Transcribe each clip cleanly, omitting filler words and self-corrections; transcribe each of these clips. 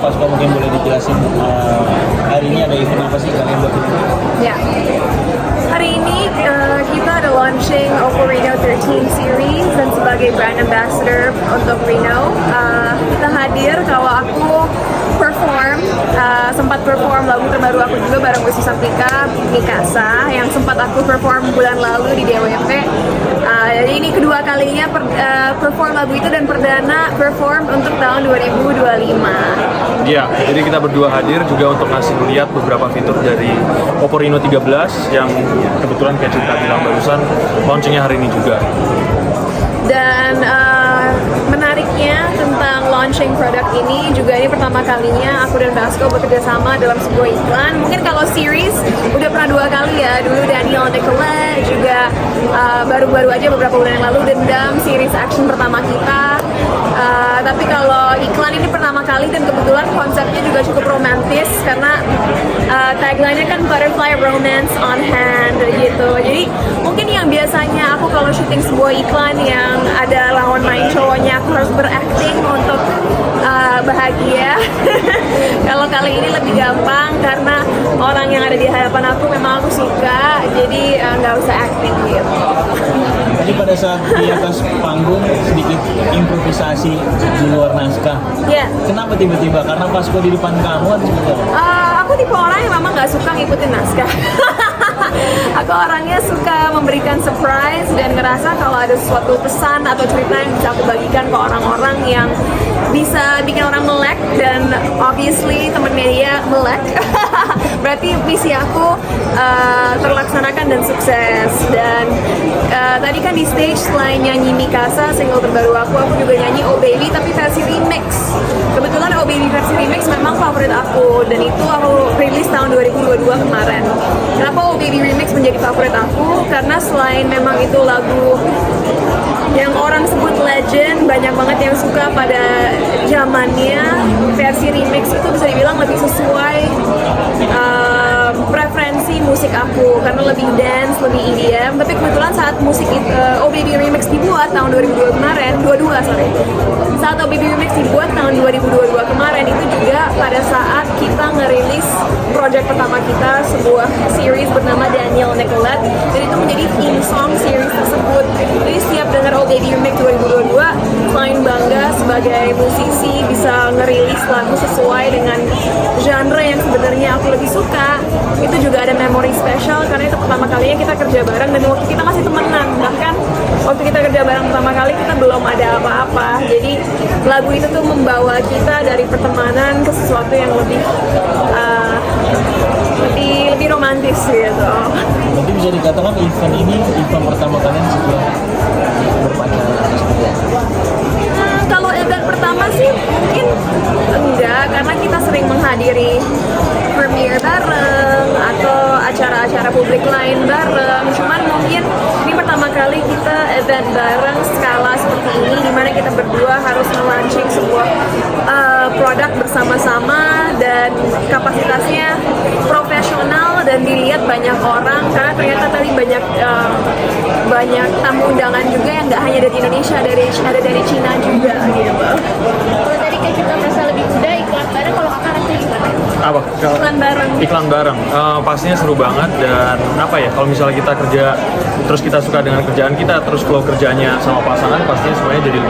Pasco mungkin boleh dijelasin hari ini ada event apa sih kalian buat ini? Ya. Hari ini kita ada launching Oppo Reno 13 series dan sebagai brand ambassador untuk Reno kita hadir kalau aku sempat perform lagu terbaru aku juga bareng Wisnu Saptika, Mikasa yang sempat aku perform bulan lalu di DWP. Jadi ini kedua kalinya perform lagu itu dan perdana perform untuk tahun 2025. Iya, jadi kita berdua hadir juga untuk ngasih lihat beberapa fitur dari Oppo Reno 13 yang kebetulan kayak Cinta bilang barusan launchingnya hari ini juga. Dan menariknya tentang launching produk ini juga ini pertama kalinya aku dan Basco bekerja sama dalam sebuah iklan. Mungkin kalau series udah pernah 2 kali ya, dulu Daniel Nicolette juga baru-baru aja beberapa bulan yang lalu Dendam series action pertama kita. Tapi kalau iklan ini pertama kali dan kebetulan konsepnya juga cukup romantis karena tagline-nya kan butterfly romance on hand gitu. Jadi mungkin yang biasanya aku kalau syuting sebuah iklan yang ada lawan main cowoknya aku harus berakting untuk bahagia. Kalau kali ini lebih gampang karena orang yang ada di hadapan aku memang aku suka, jadi nggak usah acting gitu. Tadi pada saat di atas panggung sedikit improvisasi di luar naskah. Ya. Kenapa tiba-tiba? Karena Pasco di depan kamu atau seperti apa? Aku tipe orang yang memang nggak suka ngikutin naskah. Aku orangnya suka memberikan surprise dan ngerasa kalau ada suatu pesan atau cerita yang bisa aku bagikan ke orang-orang yang bisa bikin orang melek dan obviously teman media melek. Berarti misi aku terlaksanakan dan sukses. Dan tadi kan di stage selain nyanyi Mikasa single terbaru aku juga nyanyi Oh Baby tapi versi remix. Kebetulan Oh Baby versi remix memang favorit aku dan itu aku rilis tahun 2022 kemarin. Kenapa Oh Baby remix menjadi favorit aku? Karena selain memang itu lagu yang orang sebut legend, banyak banget yang suka pada zamannya, versi remix itu bisa dibilang lebih sesuai preferensi musik aku karena lebih dance, lebih EDM. Tapi kebetulan saat musik Oh Baby Remix dibuat tahun 2022 kemarin, saat Oh Baby Remix dibuat tahun 2022 kemarin itu juga pada saat kita ngerilis project pertama kita, sebuah series bernama Daniel Nicolette, dan itu menjadi theme song series tersebut. Jadi setiap dengar Oh Baby Remix 2022, selain bangga sebagai musisi bisa ngerilis lagu sesuai dengan genre yang sebenarnya aku lebih suka, itu juga ada memori spesial karena itu pertama kalinya kita kerja bareng dan waktu kita masih temenan. Bahkan waktu kita kerja bareng pertama kali kita belum ada apa-apa, jadi lagu itu tuh membawa kita dari pertemanan ke sesuatu yang lebih romantis gitu. Berarti bisa dikatakan event ini event pertama kalian setelah berpacaran atau seperti apa? Kalau event pertama sih mungkin enggak, karena kita sering menghadiri premiere bareng atau acara-acara publik lain bareng. Cuman mungkin ini pertama kali kita event bareng skala seperti ini, dimana kita berdua harus launching sebuah produk bersama-sama dan kapasitasnya profesional dan dilihat banyak orang karena ternyata tadi banyak tamu undangan juga yang nggak hanya dari Indonesia, ada dari Cina juga gitu. Kalau tadi kayak kita merasa lebih muda iklan bareng, kalau kakak rasanya gimana? Apa? Iklan bareng. Iklan bareng, pastinya seru banget dan apa ya? Kalau misalnya kita kerja, terus kita suka dengan kerjaan kita, terus kalau kerjanya sama pasangan, pastinya semuanya jadi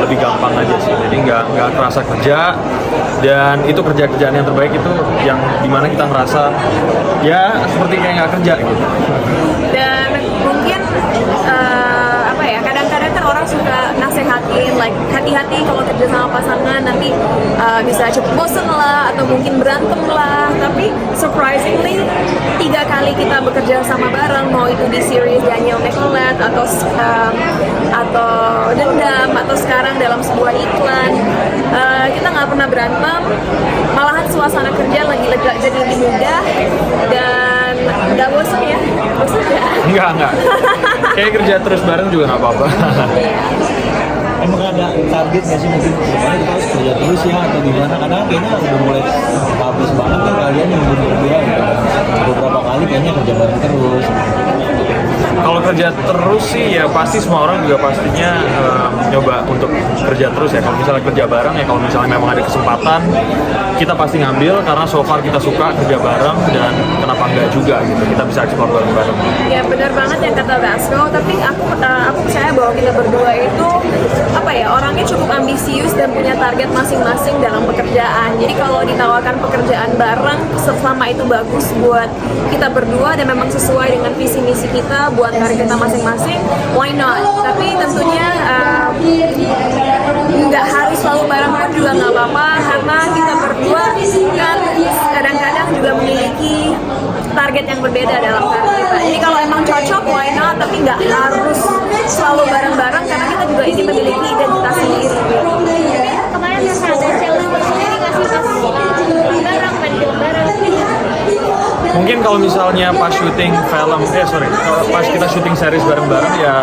lebih gampang aja sih. Jadi nggak kerasa kerja dan itu kerjaan yang terbaik itu yang dimana kita ngerasa ya seperti kayak nggak kerja gitu. Dan mungkin apa ya, kadang-kadang kan orang suka nasehatin like hati-hati kalau kerja sama pasangan nanti bisa cepet bosen lah atau mungkin berantem lah. Tapi surprisingly 3 kali kita bekerja sama bareng, mau itu di series Daniel Nicolette atau Dendam atau sekarang dalam sebuah iklan, kita nggak pernah berantem, malahan suasana kerja lagi lega jadi lebih mudah dan nggak bosan ya. Bosan ya? Enggak. Kayak kerja terus bareng juga nggak apa-apa. Emang ada target nggak sih mungkin depannya kita harus kerja terus ya atau gimana? Karena kayaknya udah mulai habis banget kan kalian yang berdua beberapa kali kayaknya kerja bareng terus. Kalau kerja terus sih ya pasti semua orang juga pastinya nyoba untuk kerja terus ya. Kalau misalnya kerja bareng ya, kalau misalnya memang ada kesempatan kita pasti ngambil karena so far kita suka kerja bareng dan kenapa enggak juga gitu, kita bisa ekspor bareng-bareng. Ya benar banget yang kata Vasco, tapi aku percaya bahwa kita berdua itu apa ya, orangnya cukup ambisius dan punya target masing-masing dalam pekerjaan. Jadi kalau ditawarkan pekerjaan bareng selama itu bagus buat kita berdua dan memang sesuai dengan visi misi kita buat karir kita masing-masing, why not? Tapi tentunya nggak harus selalu bareng pun juga nggak apa-apa, karena kita berdua kan kadang-kadang juga memiliki target yang berbeda dalam karir kita. Jadi kalau emang cocok, why not? Tapi nggak harus selalu bareng-bareng karena kita juga ingin memiliki identitas sendiri. Kemarin yang ada challenge sendiri nggak sih pas bareng main film bareng? Mungkin kalau misalnya pas syuting film, kalau pas kita syuting series bareng-bareng ya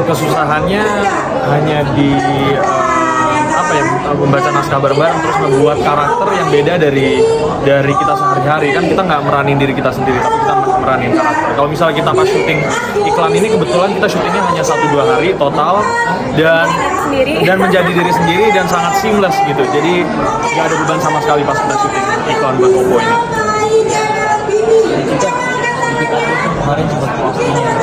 kesusahannya hanya di membaca naskah bareng-bareng terus membuat karakter yang beda dari kita sehari-hari. Kan kita nggak meranin diri kita sendiri, tapi kita meranin karakter. Kalau misalnya kita pas syuting iklan ini, kebetulan kita syutingnya hanya 1-2 hari total dan menjadi diri sendiri dan sangat seamless gitu. Jadi nggak ada beban sama sekali pas kita syuting iklan buat Oppo ini. Kita di kita itu kemarin sempat postingnya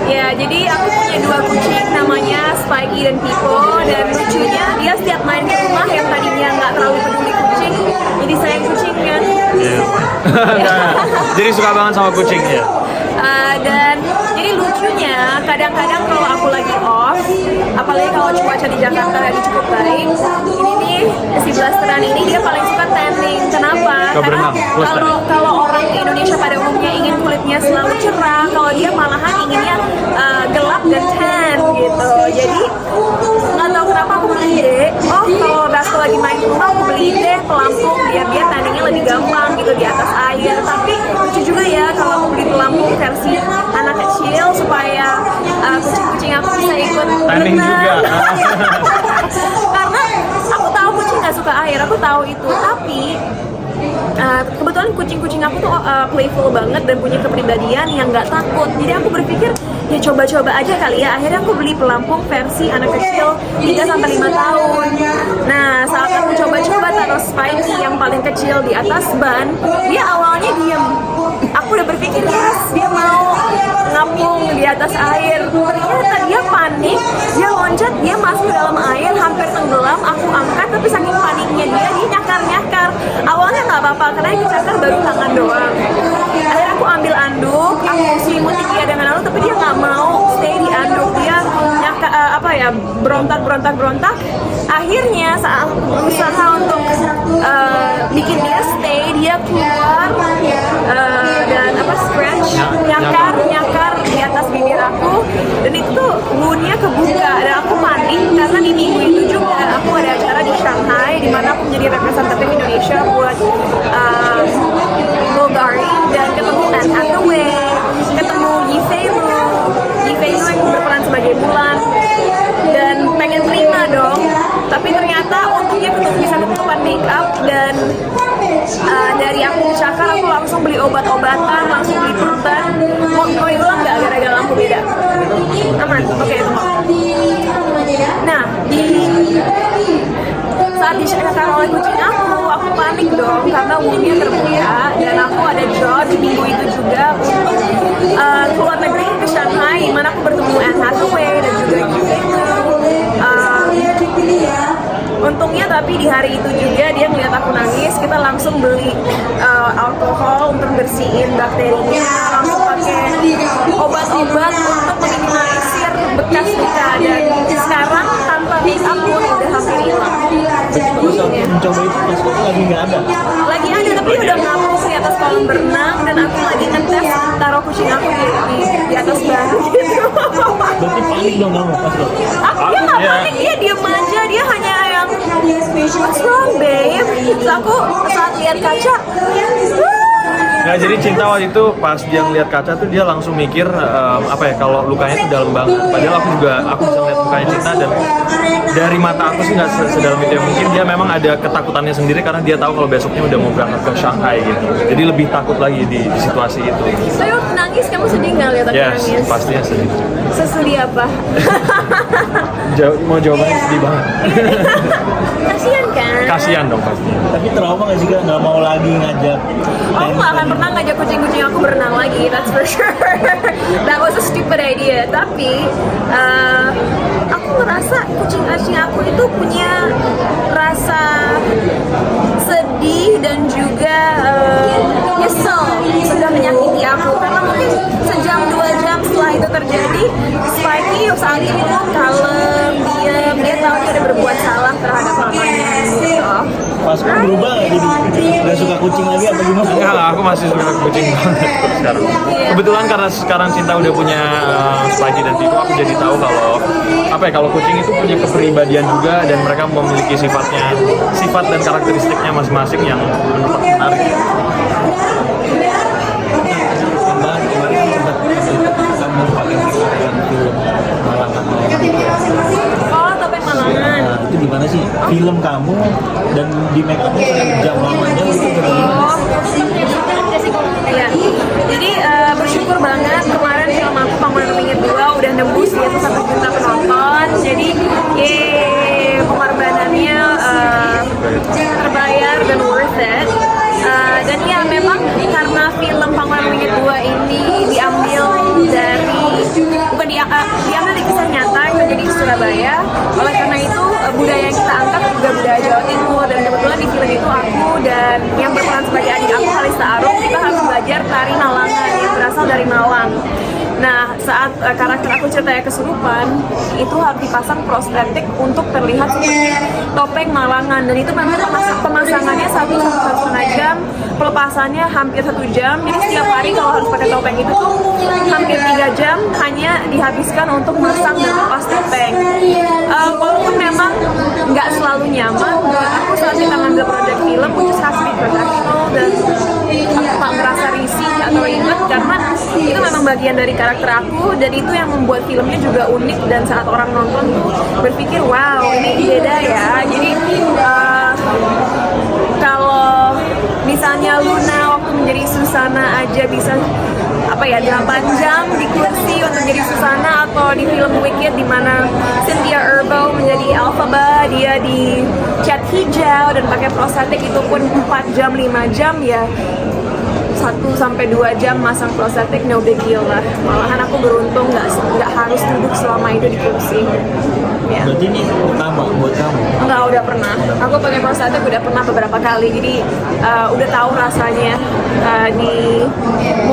Ya, jadi aku punya 2 kucing namanya Spikey dan Pipo, dan lucunya dia setiap main ke rumah yang tadinya nggak terlalu peduli kucing, jadi sayang kucing kan. Jadi suka banget sama kucing ya. Dan jadi lucunya kadang-kadang kalau aku lagi off, apalagi kalau cuaca di Jakarta lagi cukup baik, ini nih si blasteran ini dia paling suka tanning. Kenapa? Karena kalau orang di Indonesia pada umumnya ingin kulitnya selalu cerah, kalau dia malahan inginnya gelap dan tan gitu. Jadi nggak tahu kenapa aku beli deh. Oh, kalau Basko lagi main ke rumah aku beli deh pelampung biar dia tanningnya lebih gampang gitu di atas air. Tapi lucu juga ya kalau aku beli pelampung versi anak kecil supaya kucing-kucing aku bisa ikut Tanning juga. Karena aku tahu kucing nggak suka air, aku tahu itu. Tapi kebetulan kucing-kucing aku tuh playful banget dan punya kepribadian yang nggak takut. Jadi aku berpikir ya coba-coba aja kali ya. Akhirnya aku beli pelampung versi anak kecil 3-5 tahun. Nah, saat aku coba-coba taruh Spikey yang paling kecil di atas ban, dia awalnya diem. Aku udah berpikir yes, dia mau ngapung di atas air. Ternyata dia panik, dia loncat, dia masuk dalam air, hampir tenggelam. Aku angkat, tapi saking paniknya dia nyakar-nyakar. Awalnya nggak apa-apa, karena yang dicakar baru tangan doang. Akhirnya aku ambil anduk, aku selimuti dia dengan anduk, tapi dia nggak mau stay di anduk. Dia berontak. Akhirnya saat aku berusaha untuk bikin dia stay, dia keluar dan scratch, nyakar di atas bibir aku, dan itu tuh wound-nya kebuka dan aku panik karena di minggu itu juga aku ada acara di Shanghai di mana aku menjadi representatif Indonesia buat Bulgari, dan ketemu Anne Hathaway, ketemu Yifeilu yang berperan sebagai Mulan, dan pengen terima dong, tapi ternyata untungnya bisa ketutupan make up, dan dari aku dicakar aku langsung beli obat-obatan, langsung beli perban. Mau diulang nggak gara-gara lampu beda? Aman? Oke, Nah, saat dicakar oleh kucing aku panik dong karena wound-nya terbuka, dan aku ada job di minggu itu juga untuk keluar negeri ke Shanghai, di mana aku bertemu Anne Hathaway dan juga untungnya tapi di hari itu juga dia ngeliat aku nangis, kita langsung beli alkohol untuk bersihin bakterinya, langsung pakai obat-obat untuk meminimalisir bekas luka, dan sekarang tanpa make up pun udah hampir hilang. Terus aku mencoba itu pas itu lagi nggak ada. Lagi ada, tapi udah ngapung di atas kolam berenang, dan aku lagi ngetes taruh kucing aku di atas batu gitu. Berarti panik dong kamu pas itu. Dia nggak panik, dia diem aja, dia hanya yang what's wrong babe? Terus aku saat lihat kaca, Nah, jadi Cinta waktu itu pas dia ngeliat kaca tuh dia langsung mikir apa ya, kalau lukanya itu dalam banget. Padahal aku bisa ngeliat mukanya Cinta dan dari mata aku sih nggak sedalam itu ya. Mungkin dia memang ada ketakutannya sendiri karena dia tahu kalau besoknya udah mau berangkat ke Shanghai gitu. Jadi lebih takut lagi di situasi itu. Tapi waktu nangis kamu sedih nggak lihat aku Yes, nangis? pastinya sedih. Sesedih apa? Mau jawabannya sedih banget. Kasian kan? Kasihan dong pastinya. Tapi trauma nggak sih, Kak? Nggak mau lagi ngajak? Aku nggak akan pernah ngajak kucing-kucing aku berenang lagi, that's for sure. That was a stupid idea. Tapi aku ngerasa kucing-kucing aku itu punya rasa sedih dan juga nyesel sudah menyakiti aku, karena mungkin sejam 2 jam setelah itu terjadi, Spikey saat ini tuh kalem, diam, dia tahu dia udah berbuat salah terhadap mamanya gitu. Pas kamu berubah nggak jadi nggak suka kucing lagi atau gimana? Enggak lah, aku masih suka kucing banget sekarang. Kebetulan karena sekarang Cinta udah punya Spikey dan Tiko, aku jadi tahu kalau apa ya, kalau kucing itu punya kepribadian juga dan mereka memiliki sifat dan karakteristiknya masing-masing yang menurut aku menarik. Kemarin sempat kamu pakai film Malangan. Oh, topeng Malangan. Nah, itu gimana sih film kamu dan di make upnya jam lamanya itu benar-benar Iya, jadi bersyukur banget kemarin film aku Pangeran Ringit 2 udah nembus di atas 1 juta penonton. Jadi, pengorbanannya terbayar dan worth it. Dan ya memang karena film Pangeran Ringit 2 ini diambil dari kisah nyata yang terjadi di Surabaya. Oleh karena itu budaya yang kita angkat juga budaya Jawa Timur, dan kebetulan di film itu aku dan yang berperan sebagai adik aku Halista Arum, kita harus belajar tari Malangan yang berasal dari Malang. Nah, saat karakter aku ceritanya kesurupan, itu harus dipasang prostetik untuk terlihat seperti topeng Malangan, dan itu memang pemasangannya 1,5 jam, pelepasannya hampir 1 jam. Jadi setiap hari kalau harus pakai topeng itu tuh hampir 3 jam hanya dihabiskan untuk masang dan lepas topeng. Walaupun memang nggak selalu nyaman, buat aku saat kita ngambil project film, which has to be professional, dan aku tak merasa risih atau ribet karena itu memang bagian dari karakter aku, dan itu yang membuat filmnya juga unik. Dan saat orang nonton tuh berpikir, wow, ini beda ya. Jadi kalau misalnya Luna waktu menjadi Susana aja bisa 8 jam di kursi untuk jadi Susana, atau di film Wicked di mana Cynthia Erivo menjadi Elphaba, dia di cat hijau dan pakai prostetik itu pun 4 jam 5 jam ya. 1-2 jam masang prostetik, no big deal lah. Malahan aku beruntung nggak harus duduk selama itu di kursi. Ya. berarti ini pertama buat kamu? Enggak, udah pernah. Aku pakai prostetik udah pernah beberapa kali. Jadi udah tahu rasanya di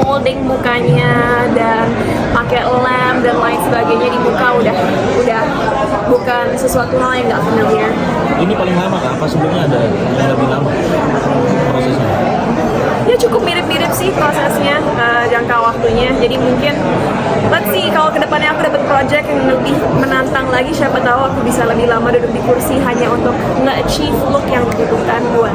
molding mukanya dan pakai lem dan lain sebagainya di muka udah bukan sesuatu hal yang nggak familiar. Ini paling lama kah? Apa sebelumnya ada yang lebih lama prosesnya? Ya cukup mirip-mirip sih prosesnya, jangka waktunya. Jadi mungkin let's see, kalau kedepannya aku dapat project yang lebih menantang lagi, siapa tahu aku bisa lebih lama duduk di kursi hanya untuk nge-achieve look yang dibutuhkan buat